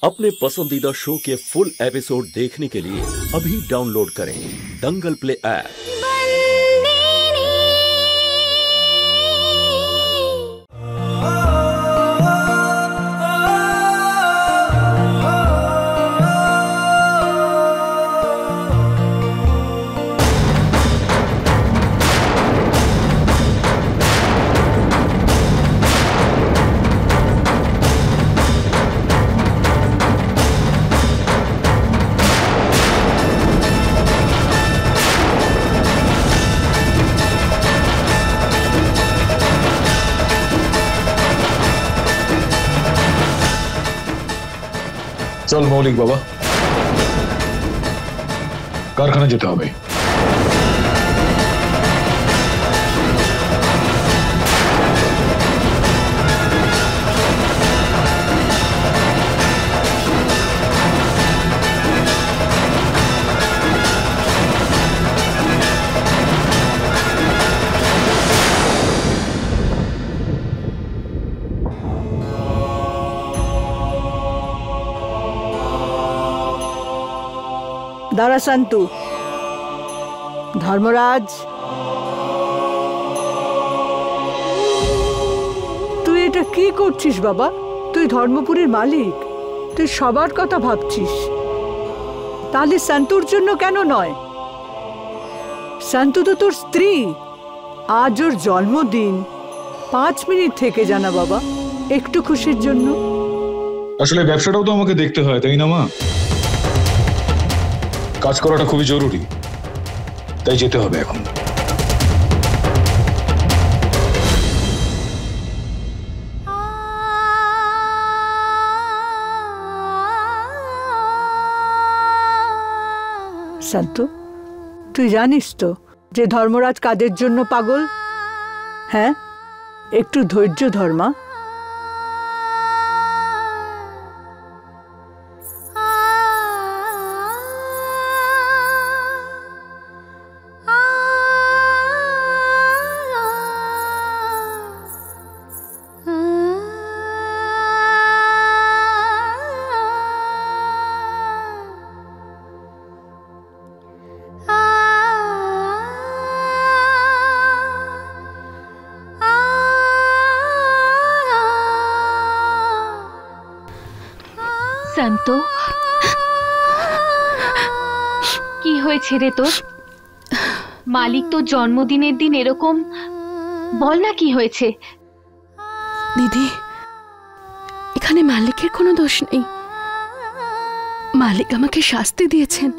अपने पसंदीदा शो के फुल एपिसोड देखने के लिए अभी डाउनलोड करें दंगल प्ले ऐप। চল মৌলিক বাবা, কারখানা যেতে হবে। দাঁড়া শান্তু। ধর্মরাজ, তুই এটা কি করছিস বাবা? তুই ধর্মপুরীর মালিক, তুই সবার কথা ভাবছিস, তাহলে শান্তুর জন্য কেন নয়? শান্তু তো তোর স্ত্রী, আজ ওর জন্মদিন, 5 মিনিট থেকে জানা বাবা, একটু খুশির জন্য। আসলে ব্যবসাটাও তো আমাকে দেখতে হয়, তাই না মা? কাজ করাটা খুবই জরুরি, তাই যেতে হবে এখন। শান্তু, তুই জানিস তো যে ধর্মরাজ কাদের জন্য পাগল? হ্যাঁ, একটু ধৈর্য ধর মা। শান্ত, কি হয়েছে রে তোর? মালিক তো জন্মদিনের দিন এরকম, বল না কি হয়েছে? দিদি, এখানে মালিকের কোনো দোষ নেই। মালিক আমাকে শাস্তি দিয়েছেন,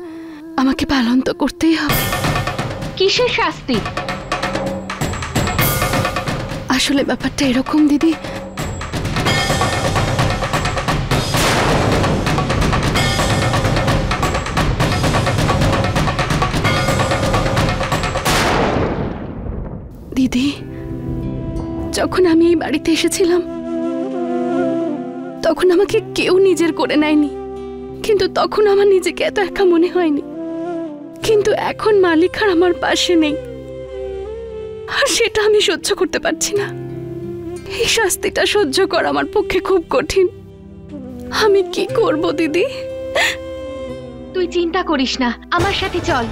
আমাকে পালন তো করতেই হবে। কিসের শাস্তি? আসলে ব্যাপারটা এরকম দিদি, দিদি, যখন আমি এই বাড়িতে এসেছিলাম তখন আমাকে কেউ নিজের করে নেয়নি, কিন্তু তখন আমার নিজেকে এত একা মনে হয়নি। কিন্তু এখন মালিক আর আমার পাশে নেই, আর সেটা আমি সহ্য করতে পারছি না। এই শাস্তিটা সহ্য করা আমার পক্ষে খুব কঠিন। আমি কি করব দিদি? তুই চিন্তা করিস না, আমার সাথে চল।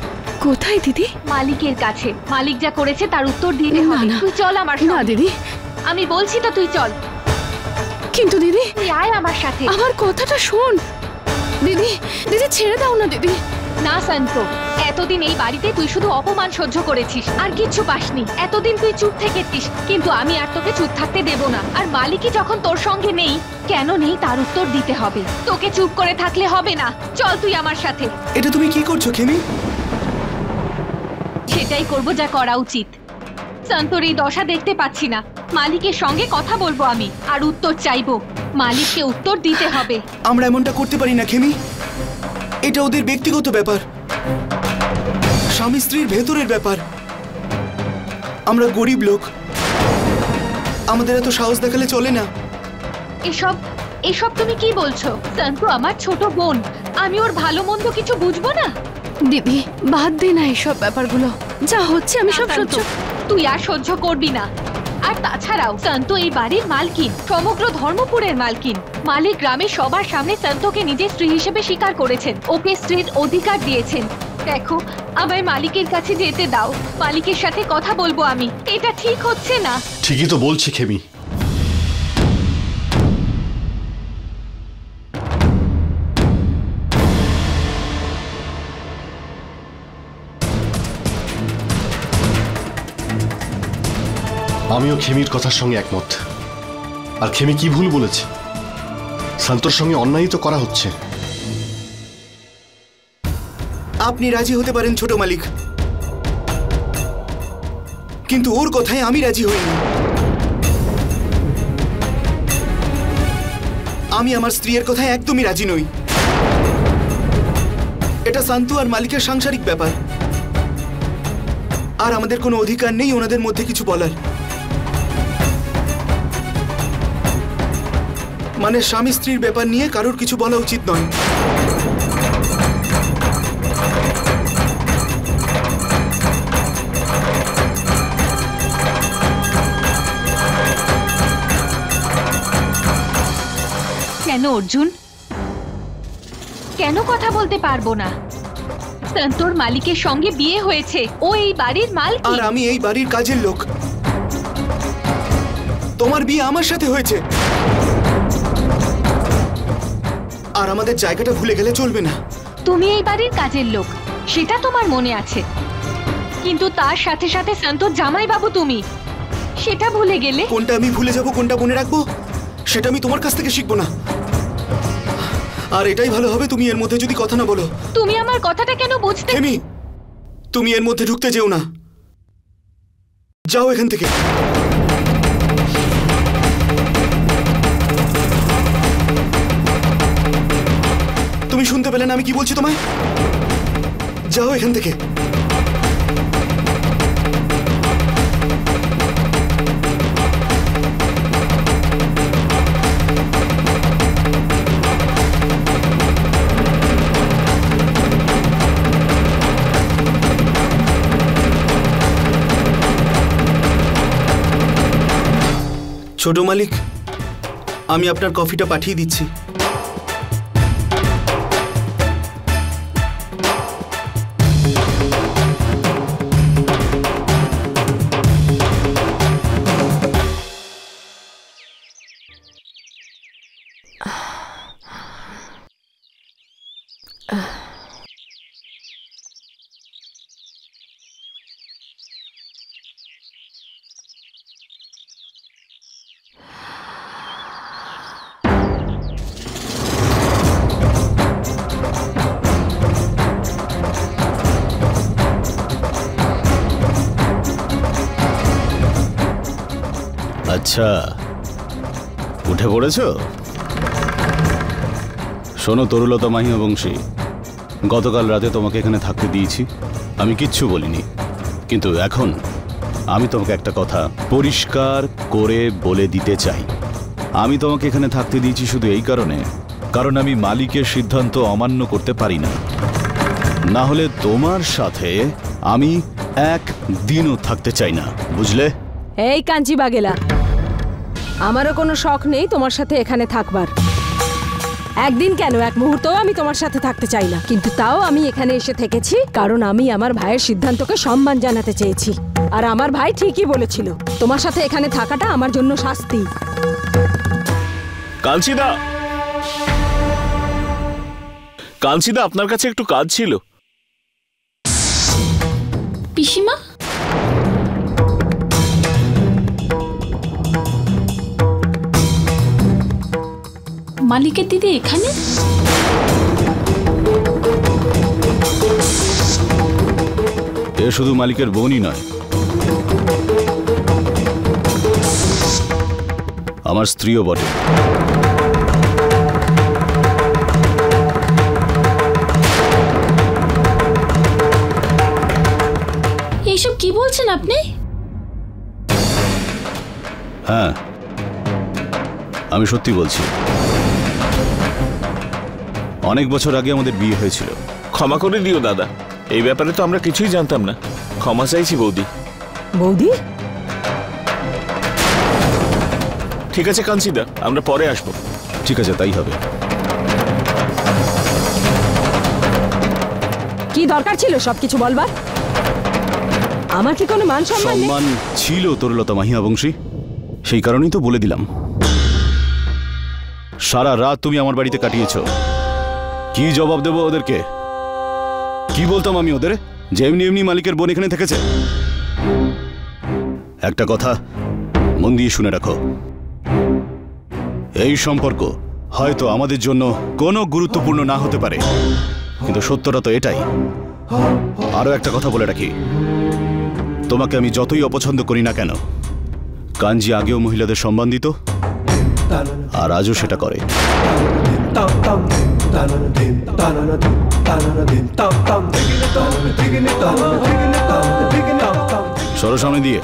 কোথায় দিদি? মালিকের কাছে। মালিক যা করেছে তার উত্তর দিতে হবে। তুই চল আমার সাথে। না দিদি, আমি বলছি তো তুই চল। কিন্তু দিদি, তুই আয় আমার সাথে। আমার কথাটা শোন দিদি। দিদি ছেড়ে দাও না দিদি। না শান্ত, এতদিন এই বাড়িতে তুই শুধু অপমান সহ্য করেছিস, আর কিচ্ছু পাসনি। এতদিন তুই চুপ থেকেছিস, কিন্তু আমি আর তোকে চুপ থাকতে দেব না। আর মালিকই যখন তোর সঙ্গে নেই, কেন নেই তার উত্তর দিতে হবে। তোকে চুপ করে থাকলে হবে না। চল তুই আমার সাথে। এটা তুমি কি করছো খেমি? সেটাই করব যা করা উচিত। শান্তর এই দশা দেখতে পাচ্ছি না। মালিকের সঙ্গে কথা বলবো আমি, আর উত্তর চাইবো। মালিককে উত্তর দিতে হবে। আমরা এমনটা করতে পারি না খেমি, এটা ওদের ব্যক্তিগত ব্যাপার, স্বামী স্ত্রীর ভেতরের ব্যাপার। আমরা গরিব লোক, আমাদের এত সাহস দেখালে চলে না। এসব এসব তুমি কি বলছো? শান্ত আমার ছোট বোন, আমি ওর ভালো মন্দ কিছু বুঝবো না? দিদি বাদ দে না এসব ব্যাপারগুলো, যা হচ্ছে আমি সব সহ্য। তুই আর সহ্য করবি না। আর তাছাড়াও সন্তু এই বাড়ির মালকিন, সমগ্র ধর্মপুরের মালকিন। মালিক গ্রামের সবার সামনে সন্তোকে নিজের স্ত্রী হিসেবে স্বীকার করেছেন, ওকে স্ত্রীর অধিকার দিয়েছেন। দেখো, আমায় মালিকের কাছে যেতে দাও, মালিকের সাথে কথা বলবো আমি। এটা ঠিক হচ্ছে না। ঠিকই তো বলছি খেমি। আমিও খেমির কথার সঙ্গে একমত। আর খেমি কি ভুল বলেছে? শান্তর সঙ্গে অন্যায় তো করা হচ্ছে। আপনি রাজি হতে পারেন ছোট মালিক, কিন্তু ওর কথায় আমি রাজি হইনি। আমি আমার স্ত্রীর কথায় একদমই রাজি নই। এটা শান্তু আর মালিকের সাংসারিক ব্যাপার, আর আমাদের কোনো অধিকার নেই ওনাদের মধ্যে কিছু বলার। মানে স্বামী স্ত্রীর ব্যাপার নিয়ে কারোর কিছু বলা উচিত নয়। কেন অর্জুন, কেন কথা বলতে পারবো না? সন্তোর মালিকের সঙ্গে বিয়ে হয়েছে, ও এই বাড়ির মালিক। আর আমি এই বাড়ির কাজের লোক। তোমার বিয়ে আমার সাথে হয়েছে, আর আমাদের জায়গাটা ভুলে গেলে চলবে না। তুমি এই বাড়ির কাজের লোক, সেটা তোমার মনে আছে, কিন্তু তার সাথে সাথে সন্তোর জামাই বাবু তুমি, সেটা ভুলে গেলে। কোনটা আমি ভুলে যাব, কোনটা মনে রাখবো, সেটা আমি তোমার কাছ থেকে শিখবো না। আর এটাই ভালো হবে তুমি এর মধ্যে যদি কথা না বলো। তুমি আমার কথাটা কেন বুঝতে? খেমি, তুমি এর মধ্যে ঢুকতে যেও না, যাও এখান থেকে। তুমি শুনতে পেলে না আমি কি বলছি তোমায়? যাও এখান থেকে। ছোট মালিক, আমি আপনার কফিটা পাঠিয়ে দিচ্ছি। আচ্ছা, উঠে পড়েছো? শোনো তরুলতা মাহিয়াবংশী, গতকাল রাতে তোমাকে এখানে থাকতে দিয়েছি, আমি কিচ্ছু বলিনি, কিন্তু এখন আমি তোমাকে একটা কথা পরিষ্কার করে বলে দিতে চাই। আমি তোমাকে এখানে থাকতে দিয়েছি শুধু এই কারণে, কারণ আমি মালিকের সিদ্ধান্ত অমান্য করতে পারি না। না হলে তোমার সাথে আমি একদিনও থাকতে চাই না, বুঝলে? এই কাঞ্চি বাগেলা, আমারও কোনো শখ নেই তোমার সাথে এখানে থাকবার। একদিন কেন, এক মুহূর্তও আমি তোমার সাথে থাকতে চাই না, কিন্তু তাও আমি এখানে এসে থেকেছি কারণ আমি আমার ভাইয়ের সিদ্ধান্তকে সম্মান জানাতে চেয়েছি। আর আমার ভাই ঠিকই বলেছিল, তোমার সাথে এখানে থাকাটা আমার জন্য শাস্তি। কাঞ্চিদা, কাঞ্চিদা, আপনার কাছে একটু কাজ ছিল। পিসিমা, মালিকের দিদি এখানে? এ শুধু মালিকের বোনই নয়, আমার স্ত্রীও বটে। এইসব কি বলছেন আপনি? হ্যাঁ, আমি সত্যি বলছি। অনেক বছর আগে আমাদের বিয়ে হয়েছিল। ক্ষমা করে দিও দাদা, এই ব্যাপারে তো আমরা কিছুই জানতাম না। ক্ষমা চাইছি বৌদি। বৌদি, ঠিক আছে কাঞ্চিদা, আমরা পরে আসবো। ঠিক আছে, তাই হবে। কি দরকার ছিল সবকিছু বলবার? আমার কি কোনো মান সম্মান নেই? সম্মান ছিল তরুলতা মাহিয়া বংশী, সেই কারণেই তো বলে দিলাম। সারা রাত তুমি আমার বাড়িতে কাটিয়েছ, কি জবাব দেবো ওদেরকে? কি বলতাম আমি ওদের যে এমনি এমনি মালিকের বোন এখানে থেকেছে? একটা কথা মন দিয়ে শুনে রাখো, এই সম্পর্ক হয়তো আমাদের জন্য কোনো গুরুত্বপূর্ণ না হতে পারে, কিন্তু সত্যটা তো এটাই। আরো একটা কথা বলে রাখি, তোমাকে আমি যতই অপছন্দ করি না কেন, কাঞ্জি আগেও মহিলাদের সম্মান দিত আর আজও সেটা করে। সরো সামনে দিয়ে।